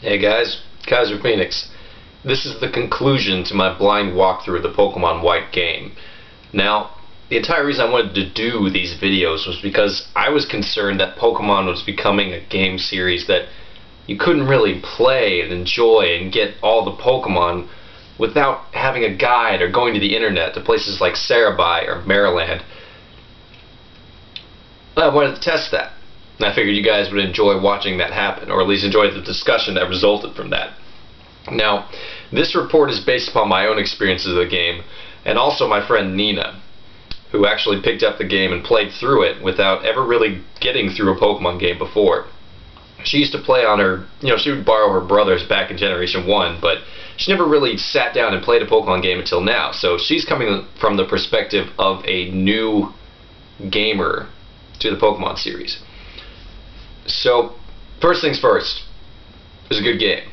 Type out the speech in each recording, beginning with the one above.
Hey guys, Kaiser Phoenix. This is the conclusion to my blind walkthrough of the Pokemon White game. Now, the entire reason I wanted to do these videos was because I was concerned that Pokemon was becoming a game series that you couldn't really play and enjoy and get all the Pokemon without having a guide or going to the internet to places like Cerebi or Maryland. I wanted to test that. And I figured you guys would enjoy watching that happen, or at least enjoy the discussion that resulted from that. Now, this report is based upon my own experiences of the game, and also my friend Nina, who actually picked up the game and played through it without ever really getting through a Pokemon game before. She used to play on her, she would borrow her brother's back in Generation 1, but she never really sat down and played a Pokemon game until now. So she's coming from the perspective of a new gamer to the Pokemon series. So, first things first, it was a good game.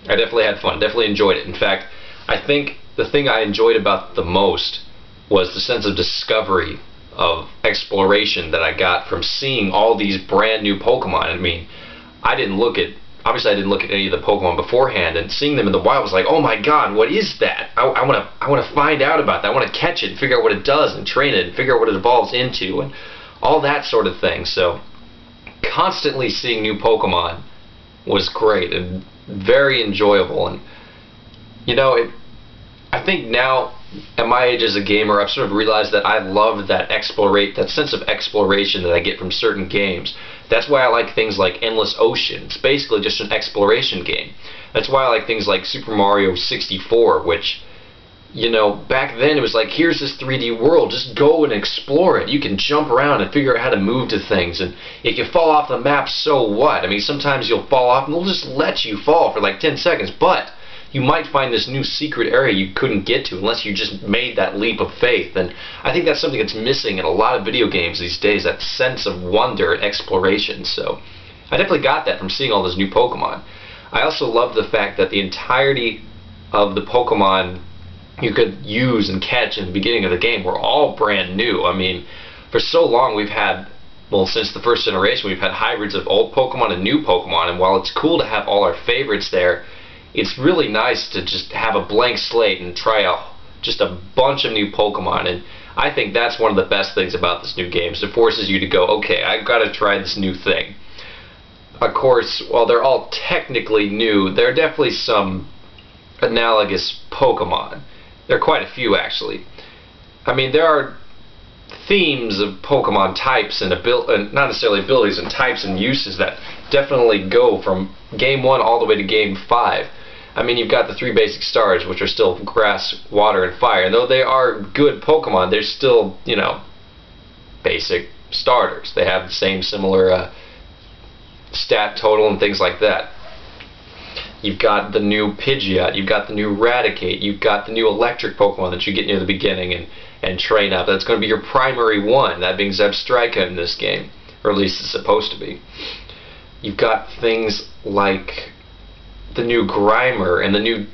I definitely had fun, definitely enjoyed it. In fact, I think the thing I enjoyed about the most was the sense of discovery, of exploration that I got from seeing all these brand new Pokemon. I mean, obviously I didn't look at any of the Pokemon beforehand, and seeing them in the wild was like, oh my god, what is that? I want to find out about that. I want to catch it and figure out what it does and train it and figure out what it evolves into and all that sort of thing. So, constantly seeing new Pokemon was great and very enjoyable. And I think now at my age as a gamer, I've sort of realized that I love that sense of exploration that I get from certain games. That's why I like things like Endless Ocean. It's basically just an exploration game. That's why I like things like Super Mario 64, which, back then it was like, here's this 3D world, just go and explore it. You can jump around and figure out how to move to things, and if you fall off the map, so what? I mean, sometimes you'll fall off and they'll just let you fall for like 10 seconds, but you might find this new secret area you couldn't get to unless you just made that leap of faith. And I think that's something that's missing in a lot of video games these days, that sense of wonder and exploration. So I definitely got that from seeing all those new Pokemon. I also love the fact that the entirety of the Pokemon you could use and catch in the beginning of the game were all brand new. I mean, for so long we've had, well, since the first generation, we've had hybrids of old Pokemon and new Pokemon, and while it's cool to have all our favorites there, it's really nice to just have a blank slate and try just a bunch of new Pokemon. And I think that's one of the best things about this new game, is it forces you to go, okay, I've got to try this new thing. Of course, while they're all technically new, there are definitely some analogous Pokemon. There are quite a few, actually. I mean, there are themes of Pokemon types and not necessarily abilities and types and uses that definitely go from Game 1 all the way to Game 5. I mean, you've got the 3 basic stars, which are still grass, water, and fire. And though they are good Pokemon, they're still, basic starters. They have the same similar stat total and things like that. You've got the new Pidgeot, you've got the new Raticate, you've got the new electric Pokemon that you get near the beginning and train up. That's going to be your primary one, that being Zebstrika in this game, or at least it's supposed to be. You've got things like the new Grimer and the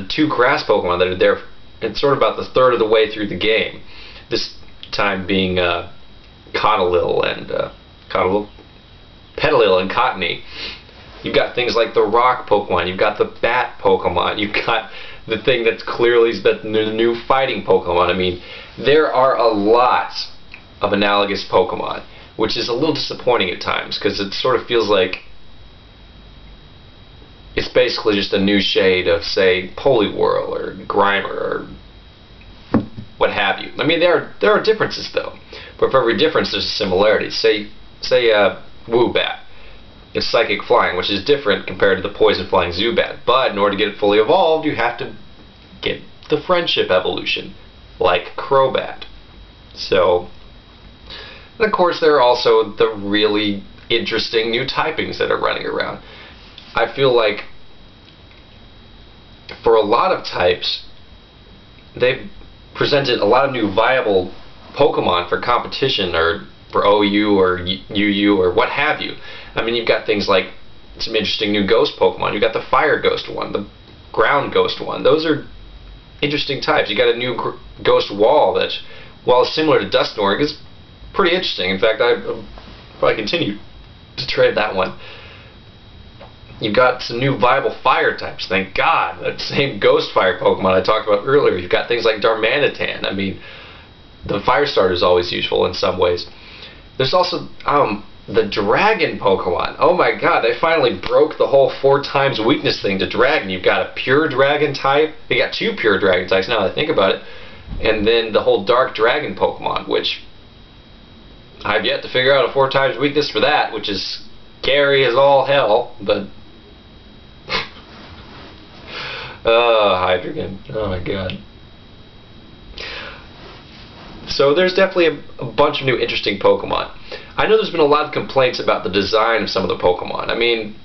2 grass Pokemon that are there. It's sort of about the third of the way through the game. This time being Petalil and Cottony. You've got things like the rock Pokemon, you've got the bat Pokemon, you've got the thing that's clearly the new fighting Pokemon. I mean, there are a lot of analogous Pokemon, which is a little disappointing at times, because it sort of feels like it's basically just a new shade of, say, Poliwhirl or Grimer or what have you. I mean, there are differences, though, but for every difference there's a similarity. Say Woobat. It's psychic flying, which is different compared to the poison flying Zubat. But in order to get it fully evolved, you have to get the friendship evolution, like Crobat. So, and of course, there are also the really interesting new typings that are running around. I feel like for a lot of types, they've presented a lot of new viable Pokemon for competition, or for OU or UU or what have you. I mean, you've got things like some interesting new ghost Pokemon. You've got the Fire Ghost one, the Ground Ghost one. Those are interesting types. You got a new Ghost Wall that, while similar to Dusknoir, is pretty interesting. In fact, I'll probably continue to trade that one. You've got some new viable fire types, thank God. That same ghost fire Pokemon I talked about earlier. You've got things like Darmanitan. I mean, the fire starter is always useful in some ways. There's also the dragon Pokemon. Oh my God, they finally broke the whole 4 times weakness thing to dragon. You've got a pure dragon type. You got 2 pure dragon types now that I think about it. And then the whole dark dragon Pokemon, which I've yet to figure out a 4 times weakness for that, which is scary as all hell, but Hydreigon. Oh my God. So there's definitely a bunch of new interesting Pokemon. I know there's been a lot of complaints about the design of some of the Pokemon. I mean,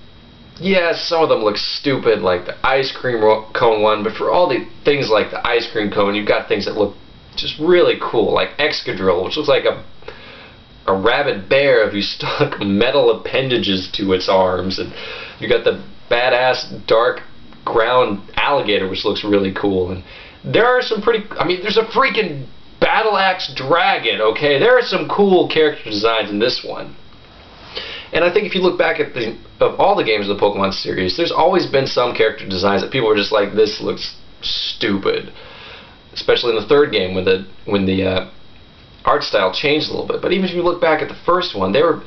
yes, some of them look stupid, like the ice cream cone one, but for all the things like the ice cream cone, you've got things that look just really cool, like Excadrill, which looks like a rabid bear if you stuck metal appendages to its arms, and you got the badass dark ground alligator, which looks really cool. And there are some pretty, I mean, there's a freaking Battle Axe Dragon, okay? There are some cool character designs in this one. And I think if you look back at of all the games of the Pokemon series, there's always been some character designs that people are just like, this looks stupid. Especially in the 3rd game when the art style changed a little bit. But even if you look back at the first one, there are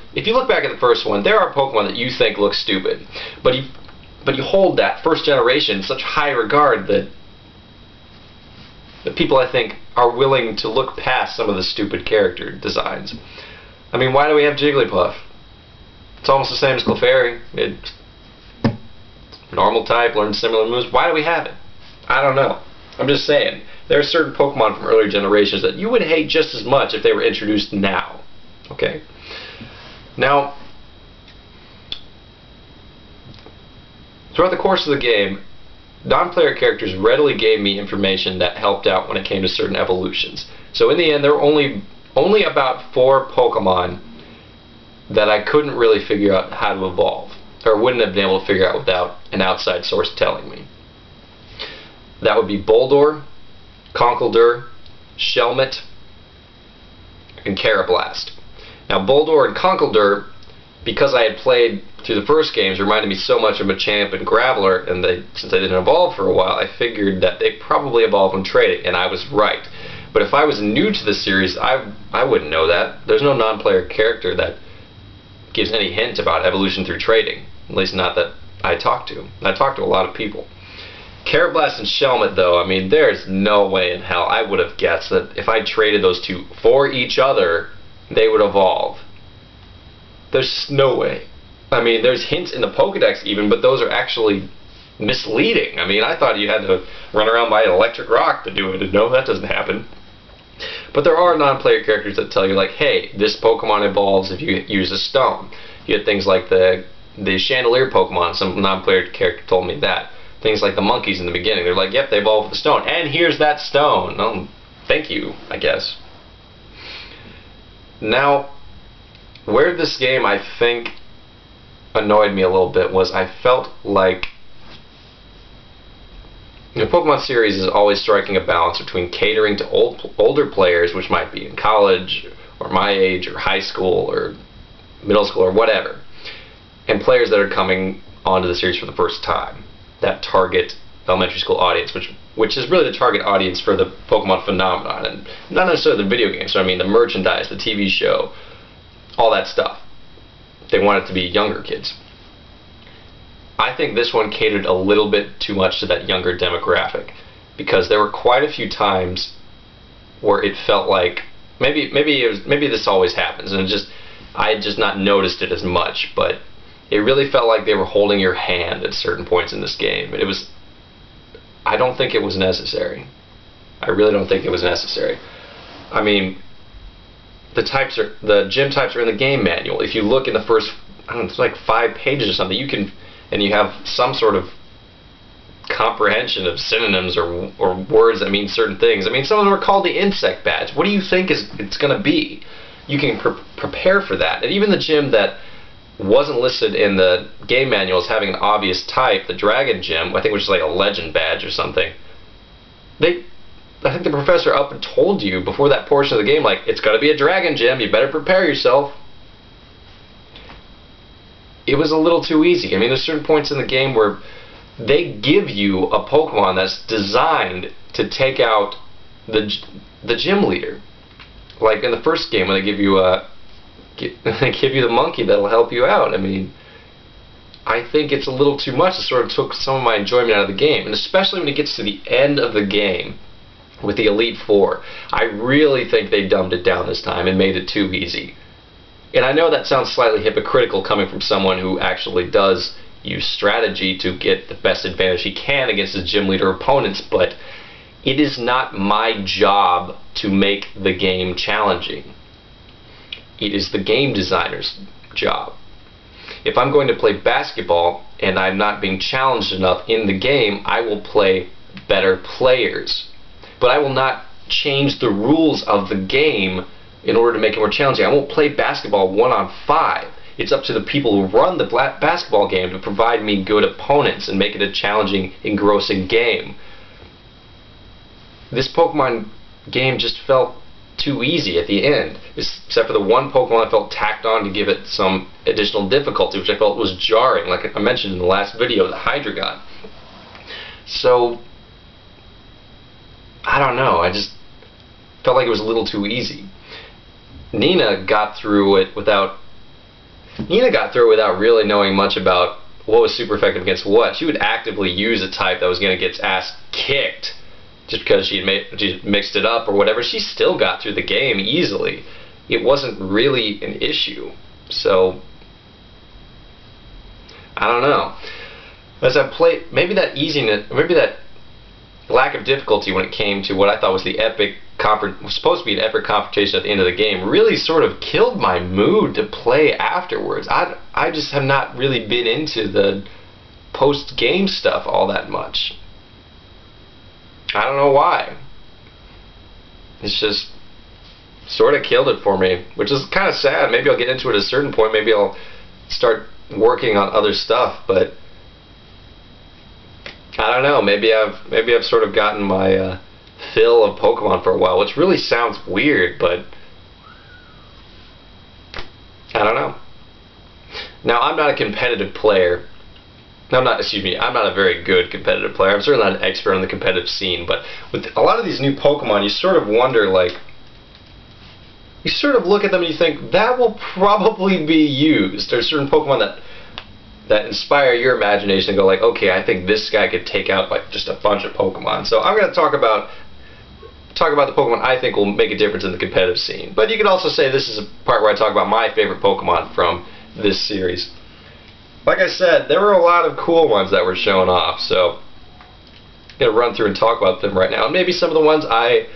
Pokemon that you think look stupid. But you hold that first generation in such high regard that people, I think, are willing to look past some of the stupid character designs. I mean, why do we have Jigglypuff? It's almost the same as Clefairy. It's normal type, learns similar moves. Why do we have it? I don't know. I'm just saying. There are certain Pokemon from earlier generations that you would hate just as much if they were introduced now. Okay? Now, throughout the course of the game, non-player characters readily gave me information that helped out when it came to certain evolutions. So in the end, there were only about 4 Pokemon that I couldn't really figure out how to evolve, or wouldn't have been able to figure out without an outside source telling me. That would be Boldore, Conkeldurr, Shelmet, and Carablast. Now Boldore and Conkeldurr, because I had played through the first games, reminded me so much of Machamp and Graveler, and since they didn't evolve for a while, I figured that they probably evolved from trading, and I was right. But if I was new to the series, I wouldn't know that. There's no non-player character that gives any hint about evolution through trading, at least not that I talked to. I talked to a lot of people. Carablast and Shelmet, though, I mean, there's no way in hell I would have guessed that if I traded those two for each other, they would evolve. There's no way. I mean, there's hints in the Pokedex even, but those are actually misleading. I mean, I thought you had to run around by an electric rock to do it, and no, that doesn't happen. But there are non-player characters that tell you, like, hey, this Pokemon evolves if you use a stone. You get things like the Chandelier Pokemon, some non-player character told me that. Things like the monkeys in the beginning, they're like, yep, they evolved with a stone, and here's that stone. Oh, thank you, I guess. Now, where this game, I think, annoyed me a little bit was I felt like the Pokemon series is always striking a balance between catering to older players, which might be in college, or my age, or high school, or middle school, or whatever, and players that are coming onto the series for the first time. That target elementary school audience, which is really the target audience for the Pokemon phenomenon, and not necessarily the video games, so I mean the merchandise, the TV show, all that stuff. They want it to be younger kids. I think this one catered a little bit too much to that younger demographic, because there were quite a few times where it felt like maybe this always happens, and I had just not noticed it as much, but it really felt like they were holding your hand at certain points in this game. I don't think it was necessary. I really don't think it was necessary. I mean, the gym types are in the game manual. If you look in the first, I don't know, it's like 5 pages or something, and you have some sort of comprehension of synonyms or words that mean certain things. I mean, some of them are called the insect badge. What do you think it's going to be? You can prepare for that. And even the gym that wasn't listed in the game manual as having an obvious type, the Dragon Gym, I think it was like a legend badge or something. I think the professor up and told you before that portion of the game, like, it's going to be a Dragon Gym, you better prepare yourself. it was a little too easy. I mean, there's certain points in the game where they give you a Pokemon that's designed to take out the gym leader. Like in the first game when they give you they give you the monkey that'll help you out. I mean, I think it's a little too much. It sort of took some of my enjoyment out of the game, and especially when it gets to the end of the game with the Elite Four, I really think they dumbed it down this time and made it too easy. And I know that sounds slightly hypocritical coming from someone who actually does use strategy to get the best advantage he can against his gym leader opponents, but it is not my job to make the game challenging. It is the game designer's job. If I'm going to play basketball and I'm not being challenged enough in the game, I will play better players. But I will not change the rules of the game in order to make it more challenging. I won't play basketball 1-on-5. It's up to the people who run the basketball game to provide me good opponents and make it a challenging, engrossing game. This Pokemon game just felt too easy at the end, except for the one Pokemon I felt tacked on to give it some additional difficulty, which I felt was jarring, like I mentioned in the last video, the Hydreigon. So, I don't know, I just felt like it was a little too easy. Nina got through it without really knowing much about what was super effective against what. She would actively use a type that was going to get its ass kicked just because she mixed it up or whatever. She still got through the game easily. It wasn't really an issue. So, I don't know. As I played, maybe that easiness, maybe that lack of difficulty when it came to what I thought was the was supposed to be an epic confrontation at the end of the game, really sort of killed my mood to play afterwards. I just have not really been into the post-game stuff all that much. I don't know why. It's just sort of killed it for me, which is kind of sad. Maybe I'll get into it at a certain point. Maybe I'll start working on other stuff, but I don't know. Maybe I've sort of gotten my fill of Pokemon for a while, which really sounds weird, but I don't know. Now, I'm not a competitive player. I'm not a very good competitive player. I'm certainly not an expert on the competitive scene, but with a lot of these new Pokemon, you sort of wonder, like, you sort of look at them and you think, that will probably be used. There's certain Pokemon that inspire your imagination and go like, okay, I think this guy could take out like just a bunch of Pokemon. So I'm going to talk about the Pokemon I think will make a difference in the competitive scene. But you could also say this is a part where I talk about my favorite Pokemon from this series. Like I said, there were a lot of cool ones that were shown off, so I'm going to run through and talk about them right now. And maybe some of the ones I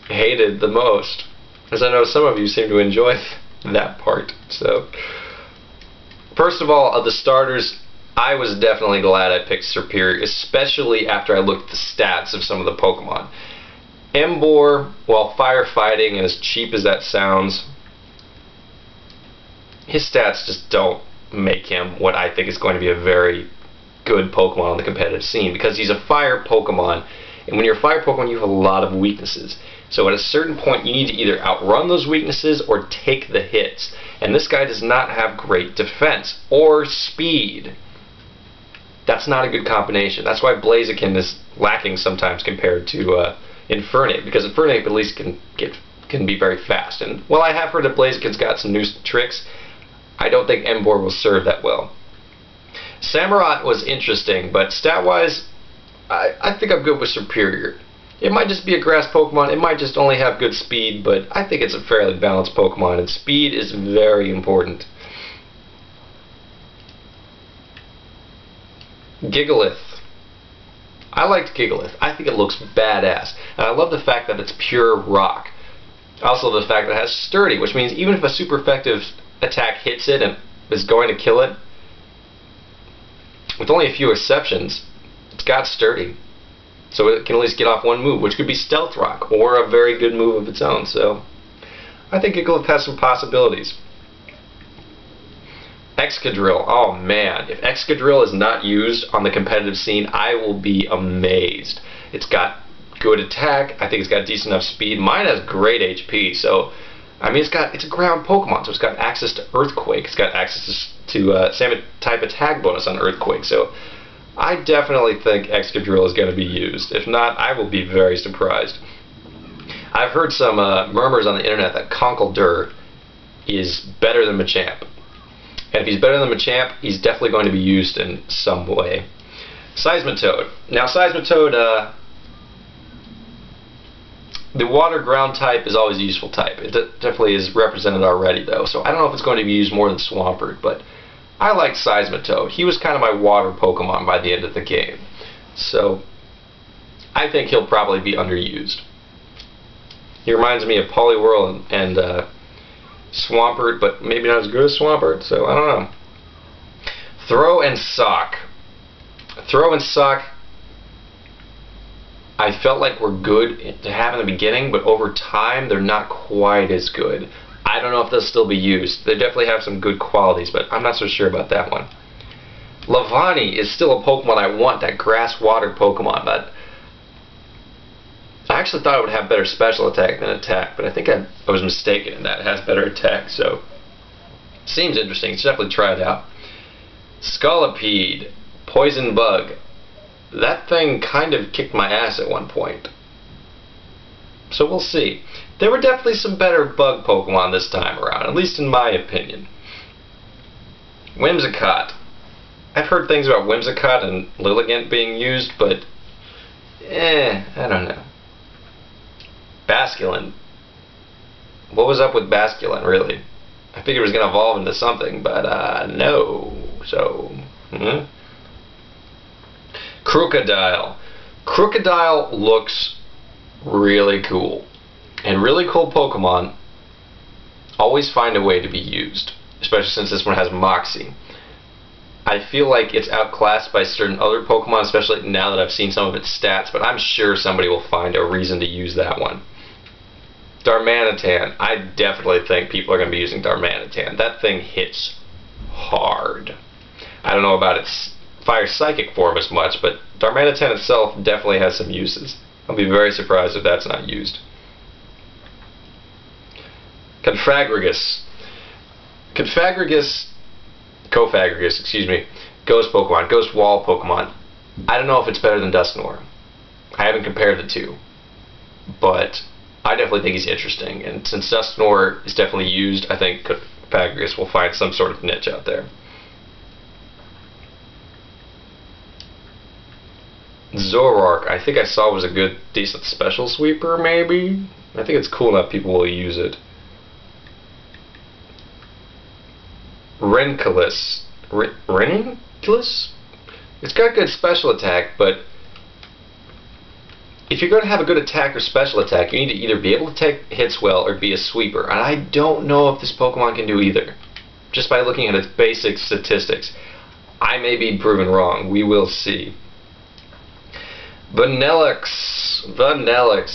hated the most, as I know some of you seem to enjoy that part. So, first of all, of the starters, I was definitely glad I picked Serperior, especially after I looked at the stats of some of the Pokemon. Emboar, while firefighting, and as cheap as that sounds, his stats just don't make him what I think is going to be a very good Pokemon on the competitive scene, because he's a fire Pokemon, and when you're a fire Pokemon you have a lot of weaknesses. So at a certain point you need to either outrun those weaknesses or take the hits, and this guy does not have great defense or speed. That's not a good combination. That's why Blaziken is lacking sometimes compared to Infernape, because Infernape at least can be very fast. And while I have heard that Blaziken's got some new tricks, I don't think Emboar will serve that well. Samurott was interesting, but stat-wise, I think I'm good with Serperior. It might just be a grass Pokemon, it might just only have good speed, but I think it's a fairly balanced Pokemon, and speed is very important. Gigalith. I liked Gigalith. I think it looks badass, and I love the fact that it's pure rock. I also love the fact that it has sturdy, which means even if a super effective attack hits it and is going to kill it, with only a few exceptions, it's got sturdy. So it can at least get off one move, which could be Stealth Rock, or a very good move of its own. So I think Gigalith has some possibilities. Excadrill. Oh man, if Excadrill is not used on the competitive scene, I will be amazed. It's got good attack, I think it's got decent enough speed. Mine has great HP, so I mean it's a ground Pokemon, so it's got access to Earthquake, it's got access same type attack bonus on Earthquake. So I definitely think Excadrill is going to be used. If not, I will be very surprised. I've heard some murmurs on the internet that Conkeldurr is better than Machamp. And if he's better than Machamp, he's definitely going to be used in some way. Seismitoad. Now Seismitoad, the water ground type is always a useful type. It definitely is represented already though, so I don't know if it's going to be used more than Swampert, but I like Seismitoad. He was kind of my water Pokemon by the end of the game. So I think he'll probably be underused. He reminds me of Poliwhirl and Swampert, but maybe not as good as Swampert, so I don't know. Throw and Sock. Throw and Sock, I felt like were good to have in the beginning, but over time they're not quite as good. I don't know if they'll still be used. They definitely have some good qualities, but I'm not so sure about that one. Lavani is still a Pokemon I want, that grass-water Pokemon, but I actually thought it would have better special attack than attack, but I think I was mistaken in that. It has better attack, so seems interesting. Let's definitely try it out. Scolipede, Poison Bug. That thing kind of kicked my ass at one point. So we'll see. There were definitely some better bug Pokemon this time around, at least in my opinion. Whimsicott. I've heard things about Whimsicott and Lilligant being used, but I don't know. Basculin. What was up with Basculin, really? I figured it was going to evolve into something, but no. So, Crocodile. Crocodile looks really cool. And really cool Pokemon always find a way to be used, especially since this one has Moxie. I feel like it's outclassed by certain other Pokemon, especially now that I've seen some of its stats, but I'm sure somebody will find a reason to use that one. Darmanitan. I definitely think people are going to be using Darmanitan. That thing hits hard. I don't know about its Fire Psychic form as much, but Darmanitan itself definitely has some uses. I'll be very surprised if that's not used. Cofagrigus, excuse me, Ghost Pokemon, Ghost Wall Pokemon. I don't know if it's better than Dusknoir. I haven't compared the two, but I definitely think he's interesting, and since Dusknoir is definitely used, I think Cofagrigus will find some sort of niche out there. Zoroark, I think I saw was a good, decent special sweeper, maybe? I think it's cool enough people will use it. Renculus. Renculus? It's got good special attack, but if you're going to have a good attack or special attack, you need to either be able to take hits well or be a sweeper. And I don't know if this Pokemon can do either, just by looking at its basic statistics. I may be proven wrong. We will see. Vanillix.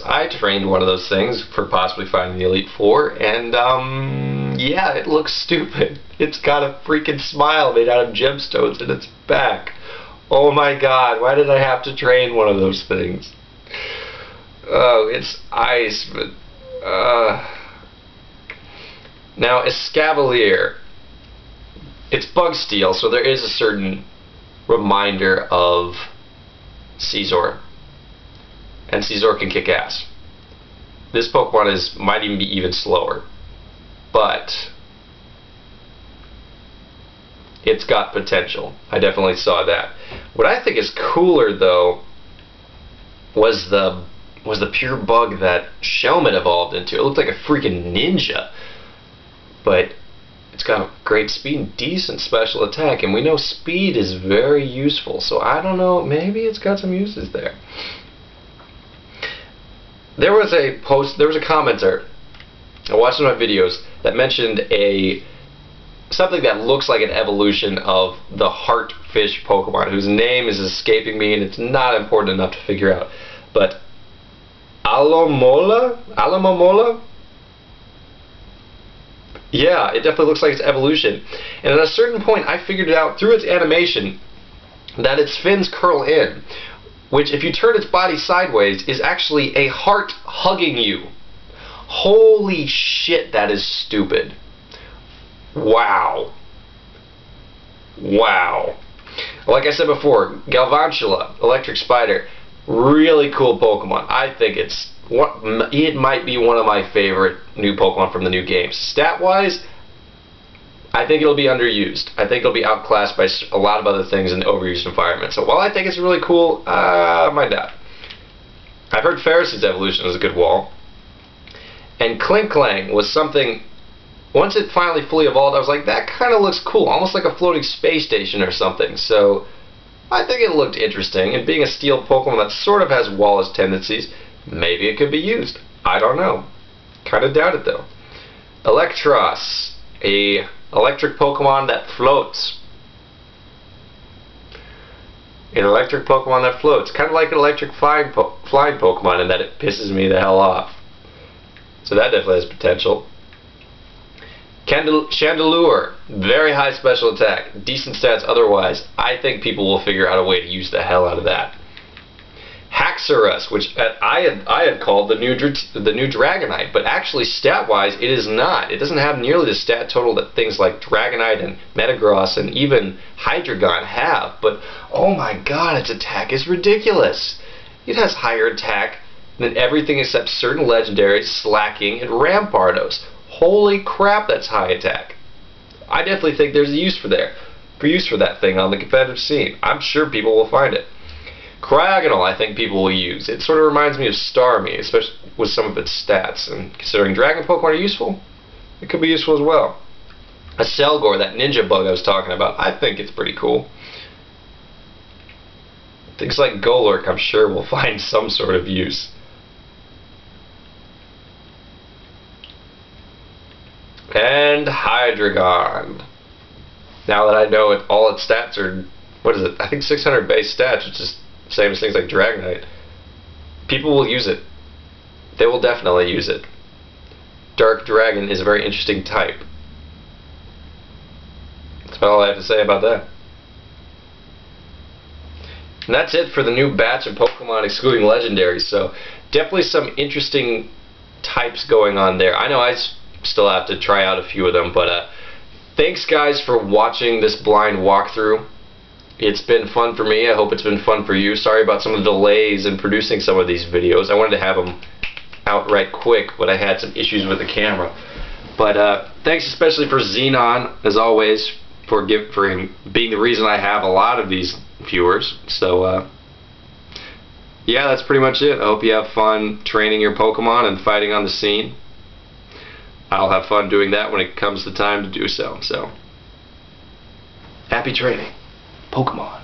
I trained one of those things for possibly finding the Elite Four, and yeah, it looks stupid. It's got a freaking smile made out of gemstones in its back. Oh my god, why did I have to train one of those things? Oh, it's ice, but now Escavalier. It's Bug Steel, so there is a certain reminder of Scizor. And Scizor can kick ass. This Pokemon might even be even slower. But it's got potential. I definitely saw that. What I think is cooler though was the pure bug that Shelmet evolved into. It looked like a freaking ninja. But it's got great speed and decent special attack, and we know speed is very useful, so I don't know, maybe it's got some uses there. There was a commenter, I watched one of my videos, that mentioned something that looks like an evolution of the Heartfish Pokemon, whose name is escaping me, and it's not important enough to figure out. But Alomomola? Yeah, it definitely looks like it's evolution. And at a certain point, I figured it out through its animation that its fins curl in, which, if you turn its body sideways, is actually a heart hugging you. Holy shit, that is stupid. Wow. Wow. Like I said before, Galvantula, Electric Spider, really cool Pokemon. I think it might be one of my favorite new Pokemon from the new games. Stat-wise, I think it'll be underused. I think it'll be outclassed by a lot of other things in the overused environment. So while I think it's really cool, I might not. I've heard Ferris's evolution is a good wall. And Klinklang was something, once it finally fully evolved, I was like, that kind of looks cool. Almost like a floating space station or something. So I think it looked interesting. And being a steel Pokemon that sort of has Wallace tendencies, maybe it could be used. I don't know. Kind of doubt it though. Electros, a electric Pokemon that floats. An electric Pokemon that floats. Kind of like an electric flying Pokemon in that it pisses me the hell off. So that definitely has potential. Chandelure, very high special attack, decent stats otherwise. I think people will figure out a way to use the hell out of that. Haxorus, which I had called the new Dragonite, but actually stat-wise it is not. It doesn't have nearly the stat total that things like Dragonite and Metagross and even Hydreigon have. But oh my god, its attack is ridiculous. It has higher attack than everything except certain legendaries, Slacking, and Rampardos. Holy crap, that's high attack. I definitely think there's a use for that thing on the competitive scene. I'm sure people will find it. Cryogonal, I think people will use. It sort of reminds me of Starmie, especially with some of its stats. And considering Dragon Pokemon are useful, it could be useful as well. A Selgor, that ninja bug I was talking about, I think it's pretty cool. Things like Golurk, I'm sure will find some sort of use. And Hydreigon. Now that I know all its stats are, what is it? I think 600 base stats, which is the same as things like Dragonite. People will use it. They will definitely use it. Dark Dragon is a very interesting type. That's about all I have to say about that. And that's it for the new batch of Pokemon excluding legendaries. So definitely some interesting types going on there. I know I still have to try out a few of them, but thanks guys for watching this blind walkthrough. It's been fun for me. I hope it's been fun for you. Sorry about some of the delays in producing some of these videos. I wanted to have them out right quick, but I had some issues with the camera. But thanks especially for Xenon, as always, for him being the reason I have a lot of these viewers. So yeah, that's pretty much it. I hope you have fun training your Pokemon and fighting on the scene. I'll have fun doing that when it comes the time to do so. So happy training, Pokemon.